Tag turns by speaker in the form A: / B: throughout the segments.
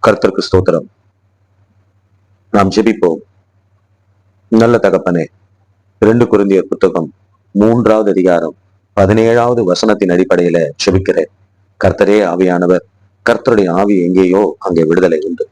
A: கர்த்தருக்கு ஸ்தோத்திரம். நாம் ஜெபிப்போம். நல்ல தகப்பனே, 2 கொரிந்தியர் புத்தகம் 3வது அதிகாரம் 17வது வசனத்தின் அடிப்படையில ஜெபிக்கிறேன். கர்த்தரே ஆவியானவர், கர்த்தருடைய ஆவி எங்கேயோ அங்கே விடுதலை உண்டு.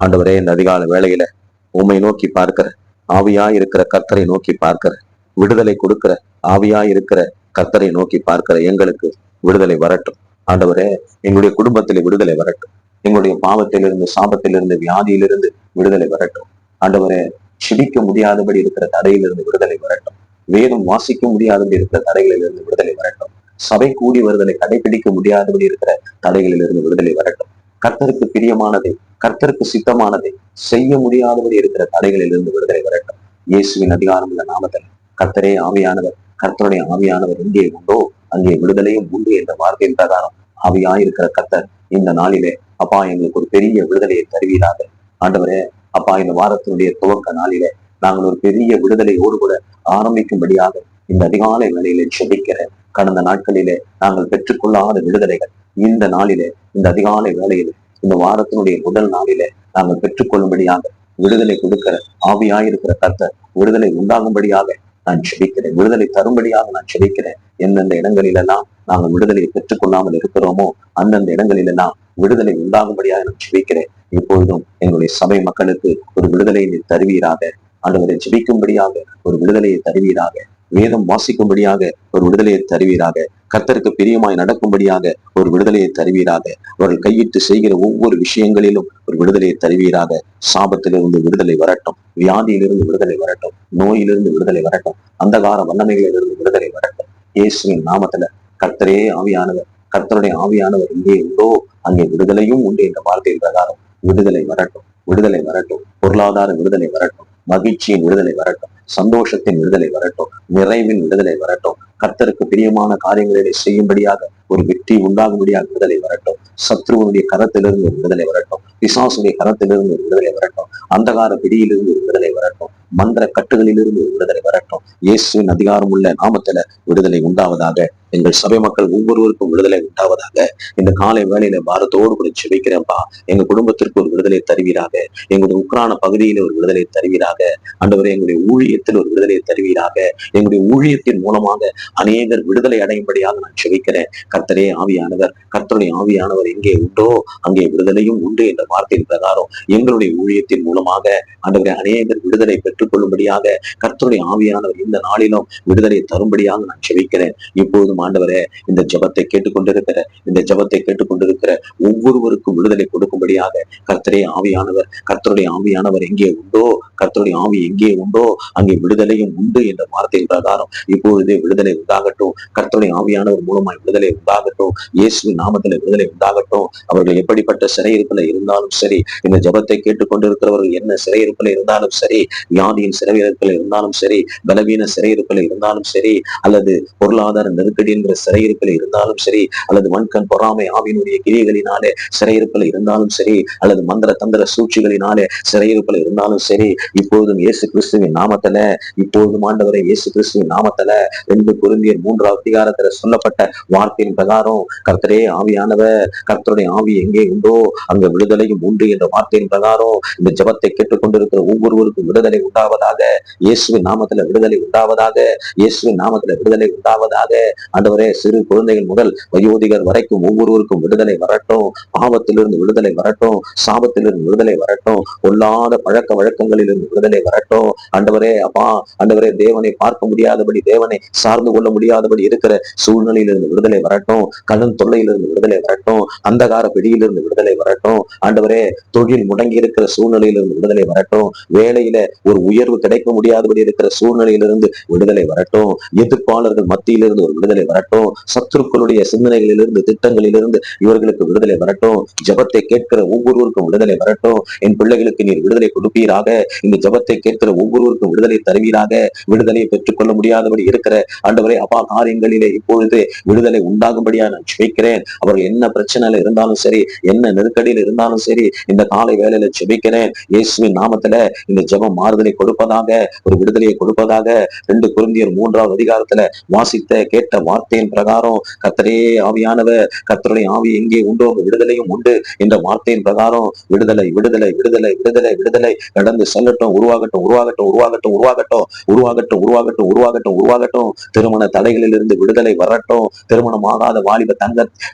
A: ஆண்டவரே, இந்த அதிகால வேளையில உம்மை நோக்கி பார்க்கிற ஆவியாய் இருக்கிற கர்த்தரை நோக்கி பார்க்கிற, விடுதலை கொடுக்கிற ஆவியாய் இருக்கிற கர்த்தரை நோக்கி பார்க்கிற எங்களுக்கு விடுதலை வரட்டும். ஆண்டவரே, எங்களுடைய குடும்பத்திலே விடுதலை வரட்டும். எங்களுடைய பாவத்திலிருந்து, சாபத்திலிருந்து, வியாதியிலிருந்து விடுதலை வரட்டும். ஆண்டவரே, சிடிக்க முடியாதபடி இருக்கிற தடையிலிருந்து விடுதலை வரட்டும். வேதம் வாசிக்க முடியாதபடி இருக்கிற தடைகளிலிருந்து விடுதலை வரட்டும். சபை கூடி வருதலை கடைபிடிக்க முடியாதபடி இருக்கிற தடைகளிலிருந்து விடுதலை வரட்டும். கர்த்தருக்கு பிரியமானதை, கர்த்தருக்கு சித்தமானதை செய்ய முடியாதபடி இருக்கிற தடைகளிலிருந்து விடுதலை வரட்டும். இயேசுவின் அதிகாரம் உள்ள நாமத்தில் கர்த்தரே ஆவியானவர், கர்த்தருடைய ஆவியானவர் எங்கே உண்டோ அங்கே விடுதலையும் உண்டு என்ற வார்த்தையின் பிரகாரம் ஆவியாயிருக்கிற கர்த்தர் இந்த நாளிலே அப்பா எங்களுக்கு ஒரு பெரிய விடுதலையை தருவீராக. ஆண்டவரே, அப்பா இந்த வாரத்தினுடைய துவக்க நாளிலே நாங்கள் ஒரு பெரிய விடுதலையோடு கூட ஆரம்பிக்கும்படியாக இந்த அதிகாலை வேளையிலே ஜெபிக்கிறேன். கடந்த நாட்களிலே நாங்கள் பெற்றுக்கொள்ளாத விடுதலைகள் இந்த நாளிலே, இந்த அதிகாலை வேளையிலே, இந்த வாரத்தினுடைய முதல் நாளிலே நாங்கள் பெற்றுக்கொள்ளும்படியாக விடுதலை கொடுக்கிற ஆவியாயிருக்கிற கர்த்தர் விடுதலை உண்டாகும்படியாக நான் ஜெபிக்கிறேன். விடுதலை தரும்படியாக நான் ஜெபிக்கிறேன். எந்தெந்த இடங்களிலெல்லாம் நாங்கள் விடுதலையை பெற்றுக்கொள்ளாமல் இருக்கிறோமோ அந்தந்த இடங்களிலெல்லாம் விடுதலை உண்டாகும்படியாக நான் ஜெபிக்கிறேன். இப்பொழுதும் எங்களுடைய சபை மக்களுக்கு ஒரு விடுதலையை தருவீராக. ஆண்டவரை ஜெபிக்கும்படியாக ஒரு விடுதலையை தருவீராக. வேதம் வாசிக்கும்படியாக ஒரு விடுதலையை தருவீராக. கர்த்தருக்கு பிரியமாய் நடக்கும்படியாக ஒரு விடுதலையை தருவீராக. அவர்கள் கையிட்டு செய்கிற ஒவ்வொரு விஷயங்களிலும் ஒரு விடுதலையை தருவீராக. சாபத்திலிருந்து விடுதலை வரட்டும், வியாதியிலிருந்து விடுதலை வரட்டும், நோயிலிருந்து விடுதலை வரட்டும், அந்தகார வல்லமைகளிலிருந்து விடுதலை வரட்டும். இயேசுவின் நாமத்துல கர்த்தரே ஆவியானவர், கர்த்தருடைய ஆவியானவர் எங்கே உண்டோ அங்கே விடுதலையும் உண்டு என்ற வார்த்தையின் பிரகாரம் விடுதலை வரட்டும், விடுதலை வரட்டும். பொருளாதார விடுதலை வரட்டும், மகிழ்ச்சியின் விடுதலை வரட்டும், சந்தோஷத்தின் விடுதலை வரட்டும், நிறைவின் விடுதலை வரட்டும். கர்த்தருக்கு பிரியமான காரியங்களிலே செய்யும்படியாக ஒரு வெற்றி உண்டாகும்படியாக விடுதலை வரட்டும். சத்ருவனுடைய கரத்திலிருந்து ஒரு விடுதலை வரட்டும், பிசாசுடைய கரத்திலிருந்து ஒரு விடுதலை வரட்டும், அந்தகார பிடியிலிருந்து ஒரு விடுதலை வரட்டும், மந்திர கட்டுகளிலிருந்து ஒரு விடுதலை வரட்டும். இயேசுவின் அதிகாரம் உள்ள நாமத்துல விடுதலை உண்டாவதாக. எங்கள் சபை மக்கள் ஒவ்வொருவருக்கும் விடுதலை உண்டாவதாக. இந்த காலை வேளையில பாரத்தோடு கூட ஜெபிக்கிறேன்ப்பா. எங்க குடும்பத்திற்கு ஒரு விடுதலை தருவீராக. எங்களுடைய உக்ரான பகுதியில ஒரு விடுதலை தருவீராக. ஆண்டவரே, எங்களுடைய ஊழியத்தில் ஒரு விடுதலையை தருவீராக. எங்களுடைய ஊழியத்தின் மூலமாக அநேகர் விடுதலை அடையும்படியாக நான் ஜெபிக்கிறேன். கர்த்தரே ஆவியானவர், கர்த்தருடைய ஆவியானவர் எங்கே உண்டோ அங்கே விடுதலையும் உண்டு என்ற வார்த்தையின் பிரகாரம் எங்களுடைய ஊழியத்தின் மூலமாக ஆண்டவரை அநேகர் விடுதலை பெற்றுக் கொள்ளும்படியாக கர்த்தருடைய ஆவியானவர் இந்த நாளிலும் விடுதலை தரும்படியாக நான் ஜெபிக்கிறேன். இப்போதும் ஆண்டவரே, இந்த ஜெபத்தை கேட்டுக்கொண்டிருக்கிற ஒவ்வொருவருக்கும் விடுதலை கொடுக்கும்படியாக கர்த்தரே ஆவியானவர், கர்த்தருடைய ஆவியானவர் எங்கே உண்டோ, கர்த்தருடைய ஆவி எங்கே உண்டோ அங்கே விடுதலையும் உண்டு என்ற வார்த்தையின் பிரகாரம் இப்பொழுதே விடுதலை உண்டாகட்டும். கர்த்தருடைய ஆவியானவர் மூலமாய் விடுதலை உண்டாகட்டும். இயேசுவின் நாமத்துல விடுதலை உண்டாகட்டும். அவர்கள் எப்படிப்பட்ட சிறையிருப்பில் இருந்தாலும் சரி, இந்த ஜெபத்தை கேட்டுக்கொண்டிருக்கிறவர்கள் என்ன சிறையிருப்பில் இருந்தாலும் சரி, வியாதியின் சிறையிருப்பில் இருந்தாலும் சரி, பலவீன சிறையிருப்பில் இருந்தாலும் சரி, அல்லது பொருளாதார நெருக்கடி என்கிற சிறையிருப்பில் இருந்தாலும் சரி, அல்லது வன்கண் பொறாமை ஆவியினுடைய கிரியைகளினாலே சிறையிருப்பில் இருந்தாலும் சரி, அல்லது மந்திர தந்திர சூழ்ச்சிகளினாலே சிறையிருப்பில் இருந்தாலும் சரி, இப்பொழுதும் இயேசு கிறிஸ்துவின் நாமத்துல, இப்பொழுதும் ஆண்டவரை இயேசு கிறிஸ்துவின் நாமத்துல 2 கொரிந்தியர் 3வது அதிகாரத்துல சொல்லப்பட்ட வார்த்தையின் பிரகாரம் கர்த்தரே ஆவியானவர், கர்த்தருடைய ஆவி எங்கே உண்டோ அங்க விடுதலையும் உண்டு என்ற வார்த்தையின் பிரகாரம் இந்த ஜெபத்தை கேட்டுக்கொண்டிருக்கிற ஒவ்வொருவருக்கும் விடுதலை உண்டாவதாக. இயேசுவின் நாமத்துல விடுதலை உண்டாவதாக. இயேசுவின் நாமத்துல விடுதலை உண்டாவதாக. ஆண்டவரே, சிறு குழந்தைகள் முதல் வயோதிகர் வரைக்கும் ஒவ்வொருவருக்கும் விடுதலை வரட்டும். பாவத்திலிருந்து விடுதலை வரட்டும், சாபத்திலிருந்து விடுதலை வரட்டும், பொல்லாத பழக்க வழக்கங்களிலிருந்து விடுதலை வரட்டும். ஆண்டவரே, அப்பா ஆண்டவரே, தேவனை பார்க்க முடியாதபடி, தேவனை சார்ந்து கொள்ள முடியாதபடி இருக்கிற சூழ்நிலையிலிருந்து விடுதலை வரட்டும். கடன் தொல்லையிலிருந்து விடுதலை வரட்டும். அந்தகார பிடியிலிருந்து விடுதலை வரட்டும். ஆண்டவரே, தொழில் முடங்கி இருக்கிற சூழ்நிலையிலிருந்து விடுதலை வரட்டும். வேலையில ஒரு உயர்வு கிடைக்க முடியாதபடி இருக்கிற சூழ்நிலையிலிருந்து விடுதலை வரட்டும். எதிர்ப்பாளர்கள் மத்தியிலிருந்து ஒரு விடுதலை வரட்டும். சத்துருக்களுடைய சிந்தனைகளிலிருந்து, திட்டங்களிலிருந்து இவர்களுக்கு விடுதலை வரட்டும். ஜெபத்தை கேட்கிற ஒவ்வொருவருக்கும் விடுதலை வரட்டும். என் பிள்ளைகளுக்கு நீர் விடுதலை கொடுப்பீராக. இந்த ஜெபத்தை கேட்கிற ஒவ்வொருவருக்கும் விடுதலை தருவீராக. விடுதலையை பெற்றுக் கொள்ள முடியாதபடி இருக்கிற ஆண்டவரே அப்பா காரியங்களிலே இப்பொழுது விடுதலை உண்டாகும்படியா நான் ஜெபிக்கிறேன். அவர்கள் என்ன பிரச்சனையில இருந்தாலும் சரி, என்ன நெருக்கடியில் இருந்தாலும் சரி, இந்த காலை வேளையில ஜெபிக்கிறேன். இயேசுவின் நாமத்துல இந்த ஜெபம் மாறுதலை கொடுப்பதாக, ஒரு விடுதலையை கொடுப்பதாக. 2 கொரிந்தியர் 3வது அதிகாரத்துல வாசித்த கேட்ட வார்த்தை வார்த்தையின் பிரகாரம் கர்த்தரே ஆவியானவர், கர்த்தருடைய ஆவி எங்கே உண்டோ அங்கு விடுதலையும் உண்டு. இந்த வார்த்தையின் பிரகாரம் விடுதலை விடுதலை விடுதலை விடுதலை விடுதலை கடந்து செல்லட்டும், உருவாகட்டும் உருவாகட்டும் உருவாகட்டும் உருவாகட்டும் உருவாகட்டும் உருவாகட்டும் உருவாகட்டும் உருவாகட்டும். திருமண தடைகளில் இருந்து விடுதலை வரட்டும். திருமணம் ஆகாத வாலிப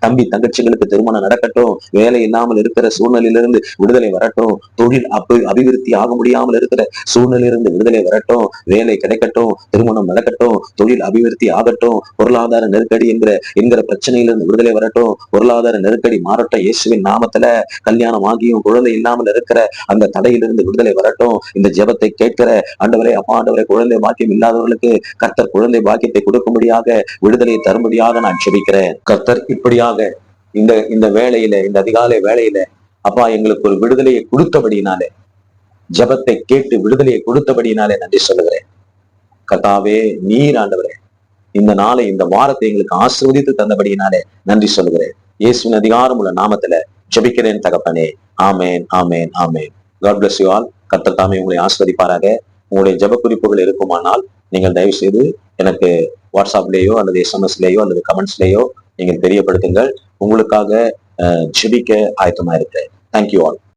A: தம்பி தங்கச்சிகளுக்கு திருமணம் நடக்கட்டும். வேலை இல்லாமல் இருக்கிற சூழ்நிலையிலிருந்து விடுதலை வரட்டும். தொழில் அபிவிருத்தி ஆக முடியாமல் இருக்கிற சூழ்நிலையிலிருந்து விடுதலை வரட்டும். வேலை கிடைக்கட்டும், திருமணம் நடக்கட்டும், தொழில் அபிவிருத்தி ஆகட்டும். பொருளாதார நெருக்கடி என்கிற பிரச்சனையிலிருந்து விடுதலை வரட்டும். பொருளாதார நெருக்கடி மாறட்டும் இயேசுவின் நாமத்துல. கல்யாணம் ஆகியும் குழந்தை இல்லாமல் இருக்கிற அந்த தடையிலிருந்து விடுதலை வரட்டும். இந்த ஜெபத்தை கேட்கிற ஆண்டவரே, அப்பா ஆண்டவரே, குழந்தை பாக்கியம் இல்லாதவர்களுக்கு கர்த்தர் குழந்தை பாக்கியத்தை கொடுக்கும்படியாக, விடுதலையை தரும்படியாக நான் ஜெபிக்கிறேன். கர்த்தர் இப்படியாக இந்த வேளையில, இந்த அதிகாலை வேளையில அப்பா எங்களுக்கு ஒரு விடுதலையை கொடுத்தபடினாலே, ஜெபத்தை கேட்டு விடுதலையை கொடுத்தபடினாலே நன்றி சொல்லுகிறேன். கர்த்தாவே, நீர் ஆண்டவரே இந்த நாளை, இந்த வாரத்தை எங்களுக்கு ஆசீர்வதித்து தந்தபடியினாலே நன்றி சொல்லுகிறேன். இயேசுவின் அதிகாரம் உள்ள நாமத்துல ஜெபிக்கிறேன் தகப்பனே. Amen amen amen. God bless you all. கர்த்தர் தாமே உங்களை ஆசீர்வதிப்பாராக. உங்களுடைய ஜெப குறிப்புகள் இருக்குமானால் நீங்கள் தயவு செய்து எனக்கு வாட்ஸ்அப்லேயோ அல்லது எஸ்எம்எஸ்லேயோ அல்லது கமெண்ட்ஸ்லேயோ நீங்கள் தெரியப்படுத்துங்கள். உங்களுக்காக ஜெபிக்க ஆயத்தமா இருக்கிறேன். Thank you all.